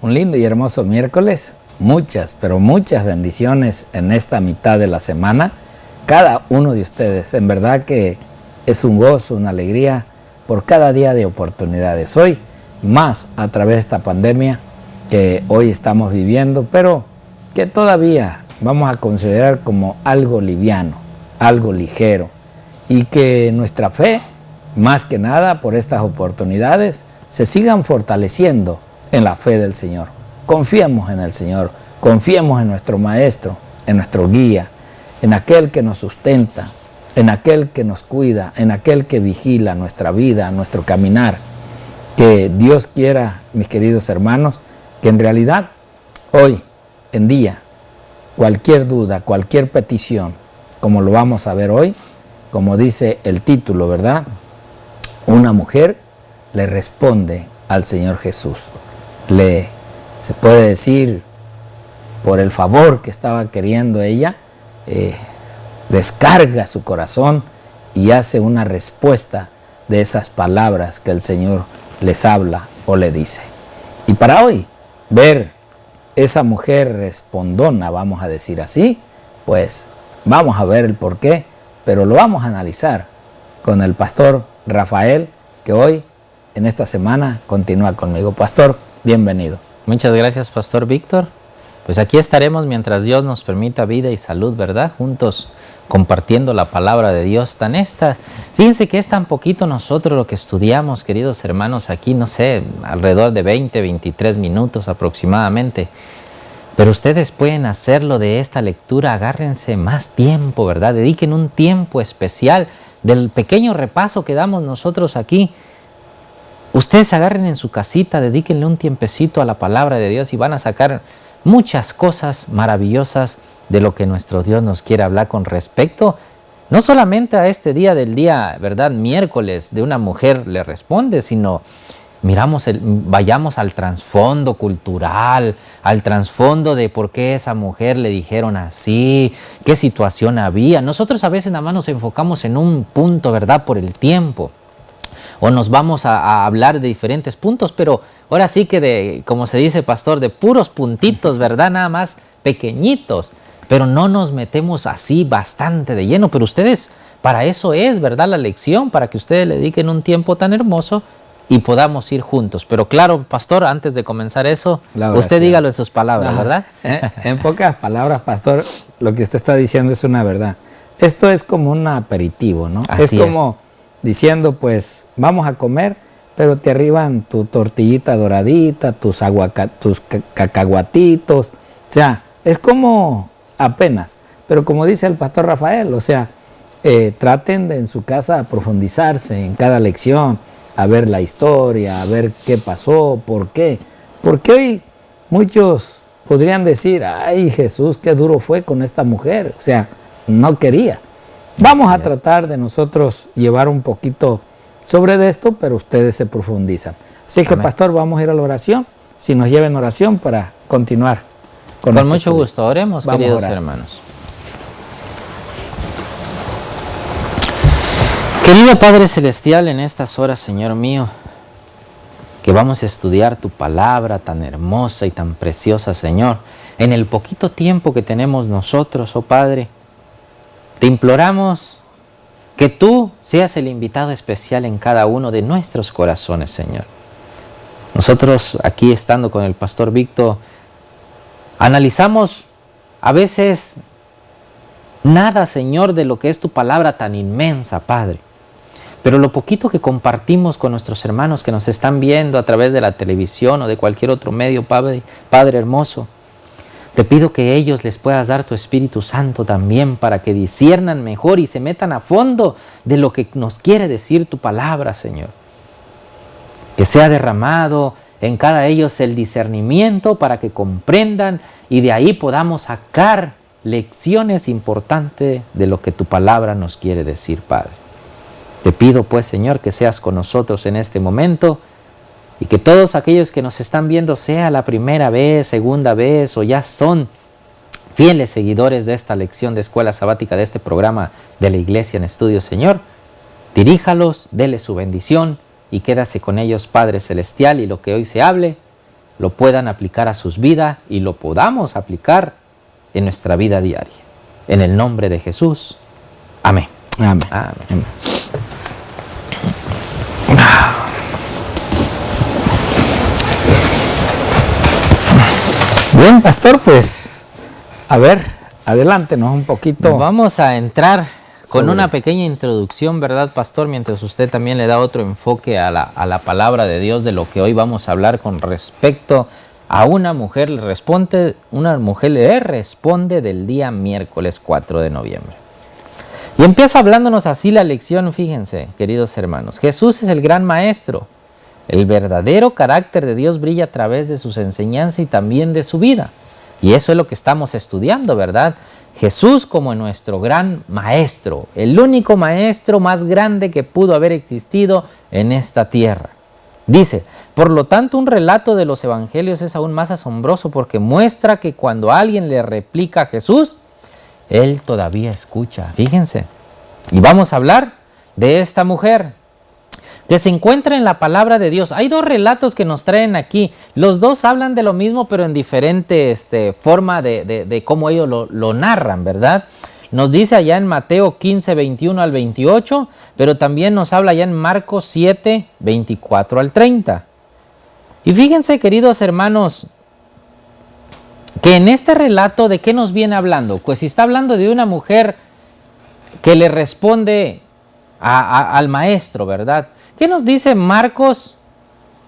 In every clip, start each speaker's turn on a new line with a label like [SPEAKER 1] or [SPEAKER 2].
[SPEAKER 1] Un lindo y hermoso miércoles. Muchas, pero muchas bendiciones en esta mitad de la semana. Cada uno de ustedes, en verdad que es un gozo, una alegría por cada día de oportunidades. Hoy, más a través de esta pandemia que hoy estamos viviendo, pero que todavía vamos a considerar como algo liviano, algo ligero, y que nuestra fe, más que nada por estas oportunidades, se sigan fortaleciendo en la fe del Señor. Confiemos en el Señor, confiemos en nuestro Maestro, en nuestro guía, en aquel que nos sustenta, en aquel que nos cuida, en aquel que vigila nuestra vida, nuestro caminar. Que Dios quiera, mis queridos hermanos, que en realidad hoy en día cualquier duda, cualquier petición, como lo vamos a ver hoy, como dice el título, ¿verdad? Una mujer le responde al Señor Jesús. Se puede decir, por el favor que estaba queriendo ella, descarga su corazón y hace una respuesta de esas palabras que el Señor les habla o le dice. Y para hoy, ver esa mujer respondona, vamos a decir así, pues vamos a ver el porqué, pero lo vamos a analizar con el pastor Rafael, que hoy, en esta semana, continúa conmigo. Pastor, bienvenido.
[SPEAKER 2] Muchas gracias, Pastor Víctor. Pues aquí estaremos mientras Dios nos permita vida y salud, ¿verdad? Juntos compartiendo la palabra de Dios tan esta. Fíjense que es tan poquito nosotros lo que estudiamos, queridos hermanos, aquí, no sé, alrededor de 20, 23 minutos aproximadamente. Pero ustedes pueden hacerlo de esta lectura, agárrense más tiempo, ¿verdad? Dediquen un tiempo especial del pequeño repaso que damos nosotros aquí. Ustedes agarren en su casita, dedíquenle un tiempecito a la palabra de Dios y van a sacar muchas cosas maravillosas de lo que nuestro Dios nos quiere hablar con respecto, no solamente a este día del día, ¿verdad? Miércoles de una mujer le responde, sino vayamos al trasfondo cultural, al trasfondo de por qué esa mujer le dijeron así, qué situación había. Nosotros a veces nada más nos enfocamos en un punto, ¿verdad? Por el tiempo. O nos vamos a hablar de diferentes puntos, pero ahora sí que como se dice, pastor, de puros puntitos, ¿verdad? Nada más pequeñitos, pero no nos metemos así bastante de lleno. Pero ustedes, para eso es, ¿verdad? La lección, para que ustedes le dediquen un tiempo tan hermoso y podamos ir juntos. Pero claro, pastor, antes de comenzar eso, usted dígalo en sus palabras, ¿verdad?
[SPEAKER 1] En pocas palabras, pastor, lo que usted está diciendo es una verdad. Esto es como un aperitivo, ¿no?
[SPEAKER 2] Así
[SPEAKER 1] es como diciendo, pues, vamos a comer, pero te arriban tu tortillita doradita, tus cacahuatitos, o sea, es como apenas. Pero como dice el pastor Rafael, o sea, traten de en su casa profundizarse en cada lección, a ver la historia, a ver qué pasó, por qué. Porque hoy muchos podrían decir, ay Jesús, qué duro fue con esta mujer, o sea, no quería. Vamos a tratar de nosotros llevar un poquito sobre de esto, pero ustedes se profundizan. Así que, amén. Pastor, vamos a ir a la oración. Si nos lleven oración para continuar.
[SPEAKER 2] Con mucho gusto, oremos, queridos hermanos. Querido Padre Celestial, en estas horas, Señor mío, que vamos a estudiar tu palabra tan hermosa y tan preciosa, Señor, en el poquito tiempo que tenemos nosotros, oh Padre, te imploramos que tú seas el invitado especial en cada uno de nuestros corazones, Señor. Nosotros aquí estando con el pastor Víctor, analizamos a veces nada, Señor, de lo que es tu palabra tan inmensa, Padre. Pero lo poquito que compartimos con nuestros hermanos que nos están viendo a través de la televisión o de cualquier otro medio, Padre hermoso, te pido que ellos les puedas dar tu Espíritu Santo también para que disciernan mejor y se metan a fondo de lo que nos quiere decir tu palabra, Señor. Que sea derramado en cada ellos el discernimiento para que comprendan y de ahí podamos sacar lecciones importantes de lo que tu palabra nos quiere decir, Padre. Te pido pues, Señor, que seas con nosotros en este momento y que todos aquellos que nos están viendo, sea la primera vez, segunda vez o ya son fieles seguidores de esta lección de escuela sabática, de este programa de la Iglesia en Estudio, Señor, diríjalos, dele su bendición y quédase con ellos, Padre Celestial, y lo que hoy se hable, lo puedan aplicar a sus vidas y lo podamos aplicar en nuestra vida diaria. En el nombre de Jesús. Amén.
[SPEAKER 1] Amén.
[SPEAKER 2] Amén.
[SPEAKER 1] Bien, pastor, pues, a ver, adelántenos un poquito.
[SPEAKER 2] Vamos a entrar con
[SPEAKER 1] Sobre.
[SPEAKER 2] una pequeña introducción, ¿verdad, pastor? Mientras usted también le da otro enfoque a la palabra de Dios de lo que hoy vamos a hablar con respecto a una mujer le responde del día miércoles 4 de noviembre. Y empieza hablándonos así la lección, fíjense, queridos hermanos. Jesús es el gran maestro. El verdadero carácter de Dios brilla a través de sus enseñanzas y también de su vida. Y eso es lo que estamos estudiando, ¿verdad? Jesús como nuestro gran maestro, el único maestro más grande que pudo haber existido en esta tierra. Dice, por lo tanto, un relato de los evangelios es aún más asombroso porque muestra que cuando alguien le replica a Jesús, él todavía escucha. Fíjense. Y vamos a hablar de esta mujer que se encuentra en la palabra de Dios. Hay dos relatos que nos traen aquí. Los dos hablan de lo mismo, pero en diferente forma de cómo ellos lo narran, ¿verdad? Nos dice allá en Mateo 15, 21 al 28, pero también nos habla allá en Marcos 7, 24 al 30. Y fíjense, queridos hermanos, que en este relato, ¿de qué nos viene hablando? Pues si está hablando de una mujer que le responde al maestro, ¿verdad? ¿Qué nos dice Marcos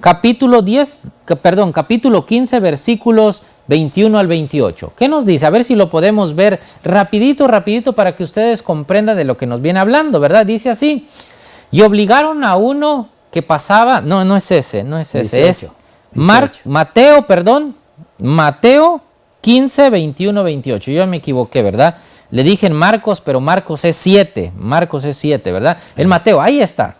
[SPEAKER 2] capítulo 15, versículos 21 al 28? ¿Qué nos dice? A ver si lo podemos ver rapidito para que ustedes comprendan de lo que nos viene hablando, ¿verdad? Dice así, y obligaron a uno que pasaba, no es ese, 18, es Mateo 15, 21, 28. Yo me equivoqué, ¿verdad? Le dije en Marcos, pero Marcos es 7, ¿verdad? En Mateo, ahí está.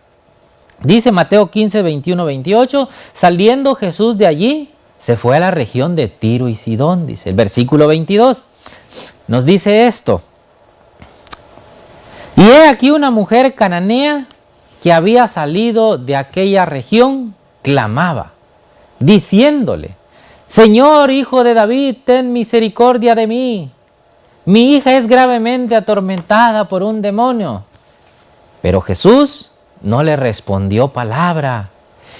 [SPEAKER 2] Dice Mateo 15, 21, 28, saliendo Jesús de allí, se fue a la región de Tiro y Sidón, dice el versículo 22. Nos dice esto. Y he aquí una mujer cananea que había salido de aquella región, clamaba, diciéndole, Señor, hijo de David, ten misericordia de mí. Mi hija es gravemente atormentada por un demonio. Pero Jesús no le respondió palabra.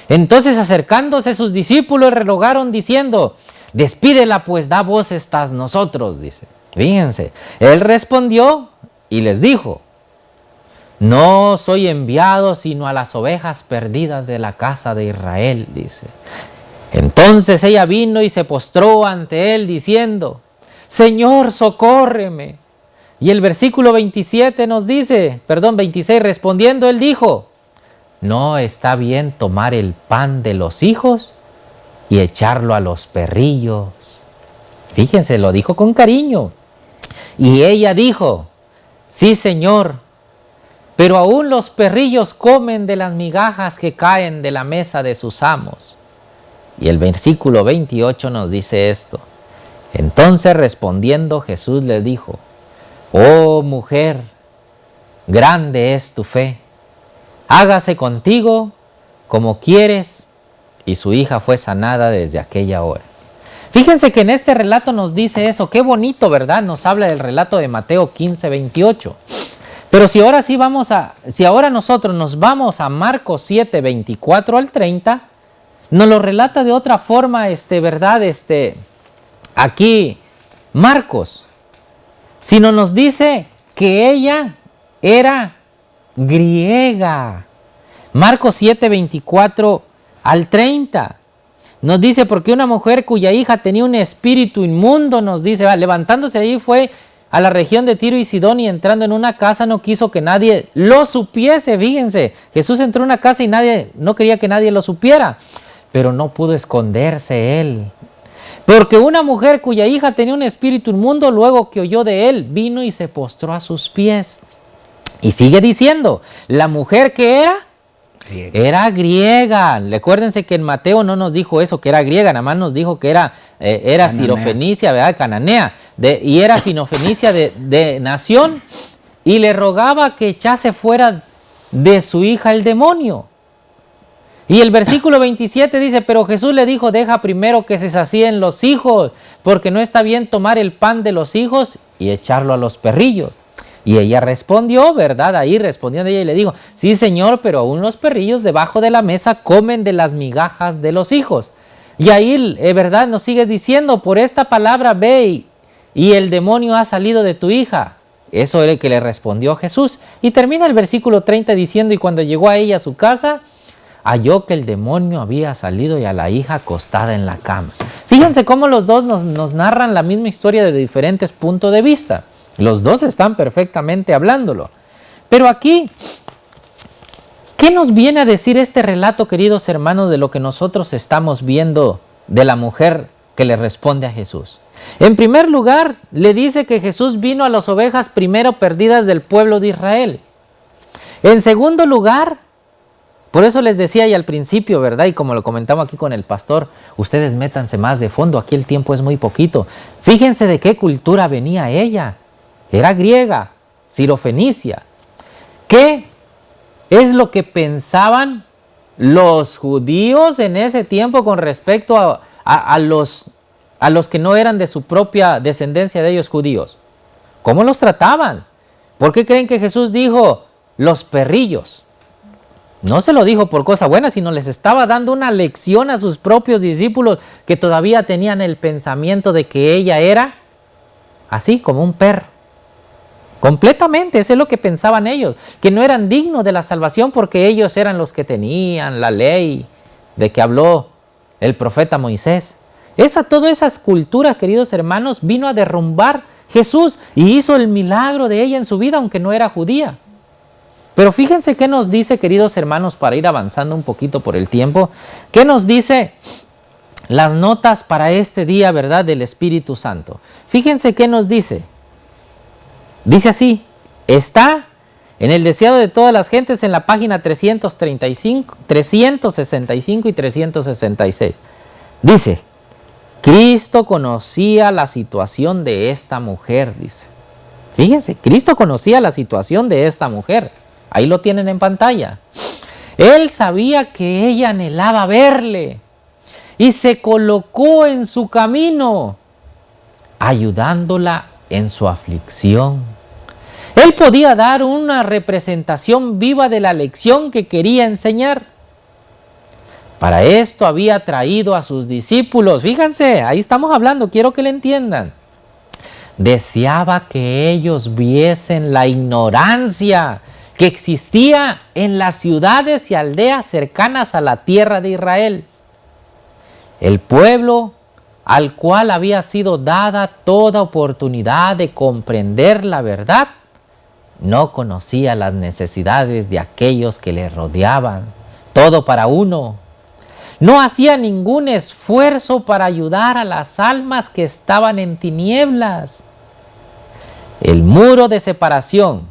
[SPEAKER 2] Entonces acercándose sus discípulos le rogaron diciendo, despídela pues, da voces tras nosotros, dice. Fíjense, él respondió y les dijo, no soy enviado sino a las ovejas perdidas de la casa de Israel, dice. Entonces ella vino y se postró ante él diciendo, Señor, socórreme. Y el versículo 27 nos dice, 26, respondiendo él dijo, no está bien tomar el pan de los hijos y echarlo a los perrillos. Fíjense, lo dijo con cariño. Y ella dijo, sí, Señor, pero aún los perrillos comen de las migajas que caen de la mesa de sus amos. Y el versículo 28 nos dice esto. Entonces respondiendo Jesús le dijo, oh mujer, grande es tu fe, hágase contigo como quieres. Y su hija fue sanada desde aquella hora. Fíjense que en este relato nos dice eso, qué bonito, ¿verdad? Nos habla del relato de Mateo 15, 28. Pero si ahora nosotros nos vamos a Marcos 7, 24 al 30, nos lo relata de otra forma, ¿verdad? Aquí, Marcos, sino nos dice que ella era griega. Marcos 7, 24 al 30. Nos dice, porque una mujer cuya hija tenía un espíritu inmundo, nos dice, levantándose allí fue a la región de Tiro y Sidón y entrando en una casa no quiso que nadie lo supiese. Fíjense, Jesús entró en una casa y no quería que nadie lo supiera, pero no pudo esconderse él. Porque una mujer cuya hija tenía un espíritu inmundo, luego que oyó de él, vino y se postró a sus pies. Y sigue diciendo, la mujer que era griega. Recuérdense que en Mateo no nos dijo eso, que era griega, nada más nos dijo que era sirofenicia, ¿verdad? Cananea, y era finofenicia de nación, y le rogaba que echase fuera de su hija el demonio. Y el versículo 27 dice, pero Jesús le dijo, deja primero que se sacíen los hijos, porque no está bien tomar el pan de los hijos y echarlo a los perrillos. Y ella respondió, ¿verdad? Ahí respondió ella y le dijo, sí, Señor, pero aún los perrillos debajo de la mesa comen de las migajas de los hijos. Y ahí, ¿verdad? Nos sigue diciendo, por esta palabra ve y el demonio ha salido de tu hija. Eso era el que le respondió Jesús. Y termina el versículo 30 diciendo, y cuando llegó a ella a su casa, halló que el demonio había salido y a la hija acostada en la cama. Fíjense cómo los dos nos narran la misma historia de diferentes puntos de vista. Los dos están perfectamente hablándolo. Pero aquí, ¿qué nos viene a decir este relato, queridos hermanos, de lo que nosotros estamos viendo de la mujer que le responde a Jesús? En primer lugar, le dice que Jesús vino a las ovejas primero perdidas del pueblo de Israel. En segundo lugar, por eso les decía ahí al principio, ¿verdad? Y como lo comentamos aquí con el pastor, ustedes métanse más de fondo, aquí el tiempo es muy poquito. Fíjense de qué cultura venía ella. Era griega, sirofenicia. ¿Qué es lo que pensaban los judíos en ese tiempo con respecto a los que no eran de su propia descendencia de ellos judíos? ¿Cómo los trataban? ¿Por qué creen que Jesús dijo los perrillos? No se lo dijo por cosa buena, sino les estaba dando una lección a sus propios discípulos que todavía tenían el pensamiento de que ella era así como un perro. Completamente, eso es lo que pensaban ellos, que no eran dignos de la salvación porque ellos eran los que tenían la ley de que habló el profeta Moisés. Todas esas culturas, queridos hermanos, vino a derrumbar Jesús y hizo el milagro de ella en su vida, aunque no era judía. Pero fíjense qué nos dice, queridos hermanos, para ir avanzando un poquito por el tiempo, qué nos dice las notas para este día, ¿verdad?, del Espíritu Santo. Fíjense qué nos dice. Dice así, está en el deseado de todas las gentes en la página 365 y 366. Dice, Cristo conocía la situación de esta mujer, dice. Fíjense, Cristo conocía la situación de esta mujer. Ahí lo tienen en pantalla. Él sabía que ella anhelaba verle y se colocó en su camino, ayudándola en su aflicción. Él podía dar una representación viva de la lección que quería enseñar. Para esto había traído a sus discípulos. Fíjense, ahí estamos hablando, quiero que le entiendan. Deseaba que ellos viesen la ignorancia que existía en las ciudades y aldeas cercanas a la tierra de Israel. El pueblo al cual había sido dada toda oportunidad de comprender la verdad, no conocía las necesidades de aquellos que le rodeaban, todo para uno. No hacía ningún esfuerzo para ayudar a las almas que estaban en tinieblas. El muro de separación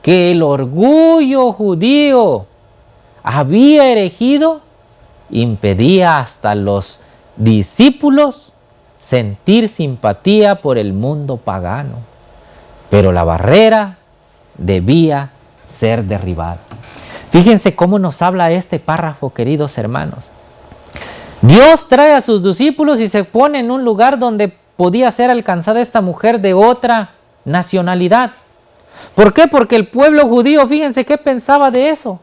[SPEAKER 2] que el orgullo judío había erigido impedía hasta los discípulos sentir simpatía por el mundo pagano. Pero la barrera debía ser derribada. Fíjense cómo nos habla este párrafo, queridos hermanos. Dios trae a sus discípulos y se pone en un lugar donde podía ser alcanzada esta mujer de otra nacionalidad. ¿Por qué? Porque el pueblo judío, fíjense qué pensaba de eso.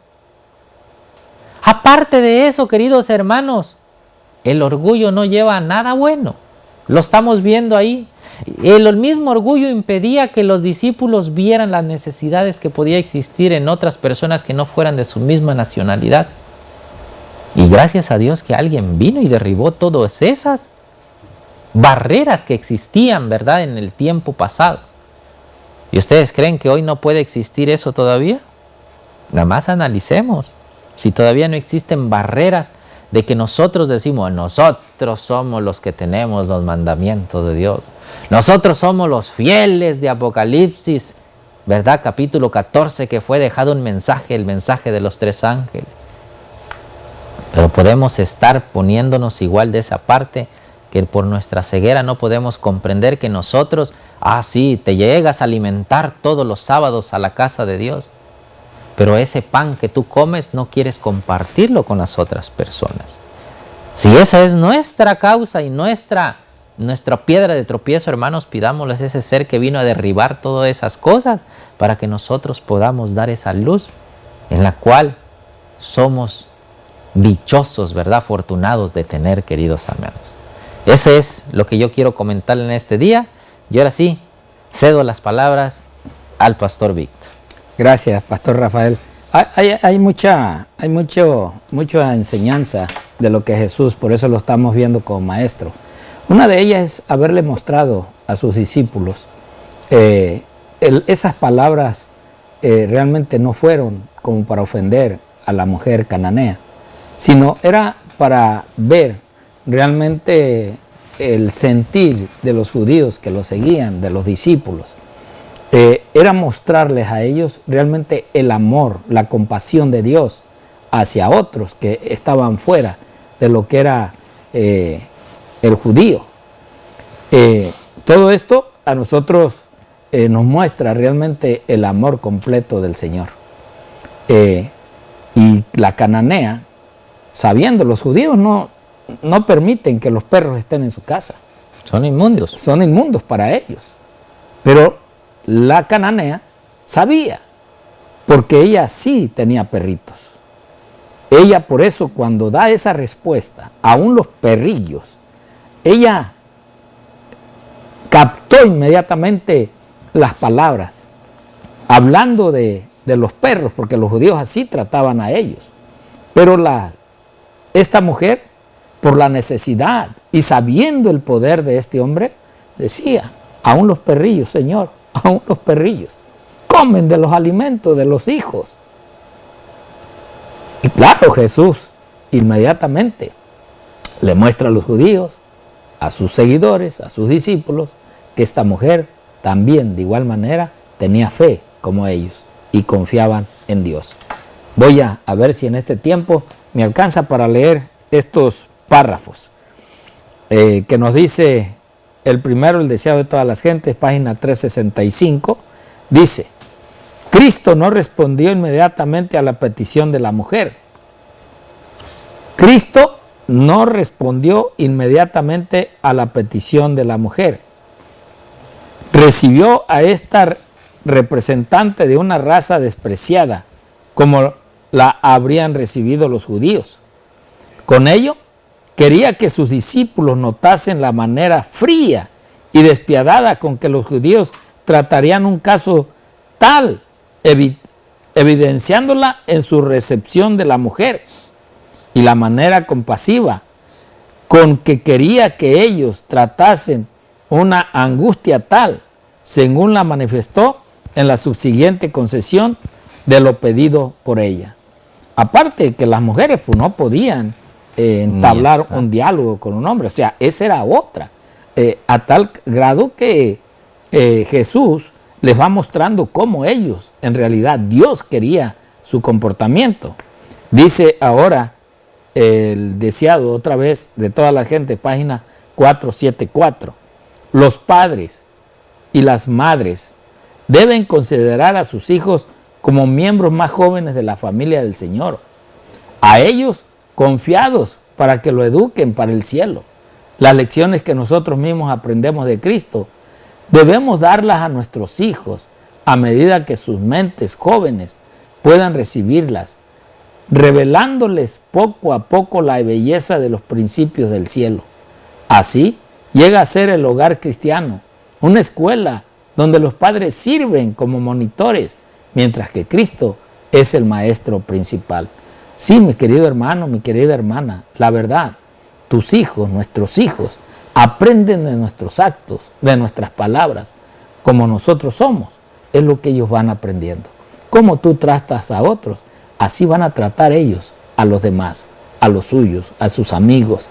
[SPEAKER 2] Aparte de eso, queridos hermanos, el orgullo no lleva a nada bueno. Lo estamos viendo ahí. El mismo orgullo impedía que los discípulos vieran las necesidades que podía existir en otras personas que no fueran de su misma nacionalidad. Y gracias a Dios que alguien vino y derribó todas esas barreras que existían, ¿verdad?, en el tiempo pasado. ¿Y ustedes creen que hoy no puede existir eso todavía? Nada más analicemos. Si todavía no existen barreras de que nosotros decimos, nosotros somos los que tenemos los mandamientos de Dios. Nosotros somos los fieles de Apocalipsis, ¿verdad? Capítulo 14, que fue dejado un mensaje, el mensaje de los 3 ángeles. Pero podemos estar poniéndonos igual de esa parte, que por nuestra ceguera no podemos comprender que nosotros, sí, te llegas a alimentar todos los sábados a la casa de Dios. pero ese pan que tú comes no quieres compartirlo con las otras personas. Si esa es nuestra causa y nuestra piedra de tropiezo, hermanos, pidámosles a ese ser que vino a derribar todas esas cosas para que nosotros podamos dar esa luz en la cual somos dichosos, ¿verdad? Afortunados de tener, queridos hermanos. Ese es lo que yo quiero comentar en este día. Y ahora sí, cedo las palabras al pastor Víctor.
[SPEAKER 1] Gracias, pastor Rafael. Hay mucha enseñanza de lo que Jesús, por eso lo estamos viendo como maestro. Una de ellas es haberle mostrado a sus discípulos esas palabras realmente no fueron como para ofender a la mujer cananea, sino era para ver realmente el sentir de los judíos que lo seguían, de los discípulos. Era mostrarles a ellos realmente el amor, la compasión de Dios hacia otros que estaban fuera de lo que era el judío. Todo esto a nosotros nos muestra realmente el amor completo del Señor. Y la cananea, sabiendo, los judíos no permiten que los perros estén en su casa.
[SPEAKER 2] Son inmundos.
[SPEAKER 1] Son inmundos para ellos. Pero la cananea sabía, porque ella sí tenía perritos. Ella por eso cuando da esa respuesta, aún los perrillos, ella captó inmediatamente las palabras, hablando de los perros, porque los judíos así trataban a ellos. Pero esta mujer, por la necesidad y sabiendo el poder de este hombre, decía, aún los perrillos, Señor, aún los perrillos comen de los alimentos de los hijos. Y claro, Jesús inmediatamente le muestra a los judíos, a sus seguidores, a sus discípulos, que esta mujer también de igual manera tenía fe como ellos y confiaban en Dios. Voy a ver si en este tiempo me alcanza para leer estos párrafos que nos dice el primero, el deseado de todas las gentes, página 365, dice: Cristo no respondió inmediatamente a la petición de la mujer. Cristo no respondió inmediatamente a la petición de la mujer. Recibió a esta representante de una raza despreciada, como la habrían recibido los judíos. Con ello, quería que sus discípulos notasen la manera fría y despiadada con que los judíos tratarían un caso tal, evidenciándola en su recepción de la mujer y la manera compasiva con que quería que ellos tratasen una angustia tal, según la manifestó en la subsiguiente concesión de lo pedido por ella. Aparte que las mujeres pues, no podían entablar un diálogo con un hombre, o sea, esa era otra, a tal grado que Jesús les va mostrando cómo ellos, en realidad Dios quería su comportamiento. Dice ahora el deseado otra vez de toda la gente, página 474, los padres y las madres deben considerar a sus hijos como miembros más jóvenes de la familia del Señor, a ellos confiados para que lo eduquen para el cielo. Las lecciones que nosotros mismos aprendemos de Cristo debemos darlas a nuestros hijos a medida que sus mentes jóvenes puedan recibirlas, revelándoles poco a poco la belleza de los principios del cielo. Así llega a ser el hogar cristiano, una escuela donde los padres sirven como monitores, mientras que Cristo es el maestro principal. Sí, mi querido hermano, mi querida hermana, la verdad, tus hijos, nuestros hijos, aprenden de nuestros actos, de nuestras palabras, como nosotros somos, es lo que ellos van aprendiendo. Como tú tratas a otros, así van a tratar ellos a los demás, a los suyos, a sus amigos.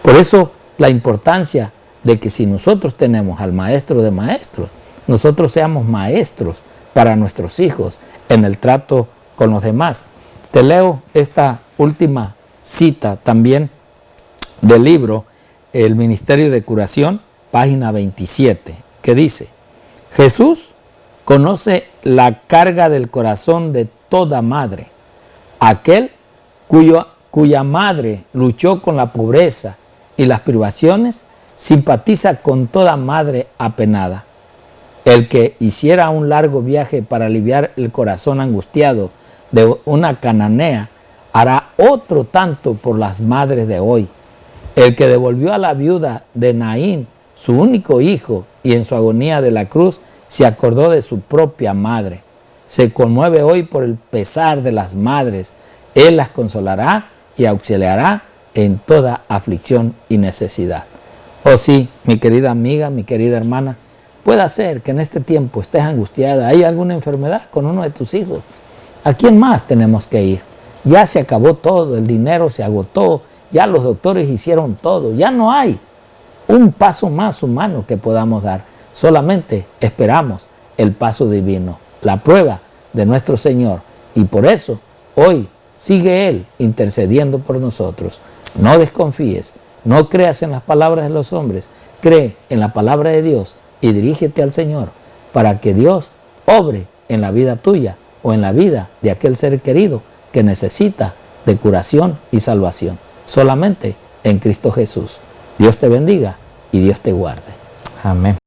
[SPEAKER 1] Por eso la importancia de que si nosotros tenemos al maestro de maestros, nosotros seamos maestros para nuestros hijos en el trato con los demás. Te leo esta última cita también del libro El Ministerio de Curación, página 27, que dice: Jesús conoce la carga del corazón de toda madre. Aquel cuya madre luchó con la pobreza y las privaciones, simpatiza con toda madre apenada. El que hiciera un largo viaje para aliviar el corazón angustiado de una cananea, hará otro tanto por las madres de hoy. El que devolvió a la viuda de Naín su único hijo y en su agonía de la cruz se acordó de su propia madre. Se conmueve hoy por el pesar de las madres. Él las consolará y auxiliará en toda aflicción y necesidad. Oh sí, mi querida amiga, mi querida hermana, puede ser que en este tiempo estés angustiada, hay alguna enfermedad con uno de tus hijos. ¿A quién más tenemos que ir? Ya se acabó todo, el dinero se agotó, ya los doctores hicieron todo, ya no hay un paso más humano que podamos dar. Solamente esperamos el paso divino, la prueba de nuestro Señor. Y por eso hoy sigue Él intercediendo por nosotros. No desconfíes, no creas en las palabras de los hombres, cree en la palabra de Dios y dirígete al Señor para que Dios obre en la vida tuya o en la vida de aquel ser querido que necesita de curación y salvación. Solamente en Cristo Jesús. Dios te bendiga y Dios te guarde.
[SPEAKER 2] Amén.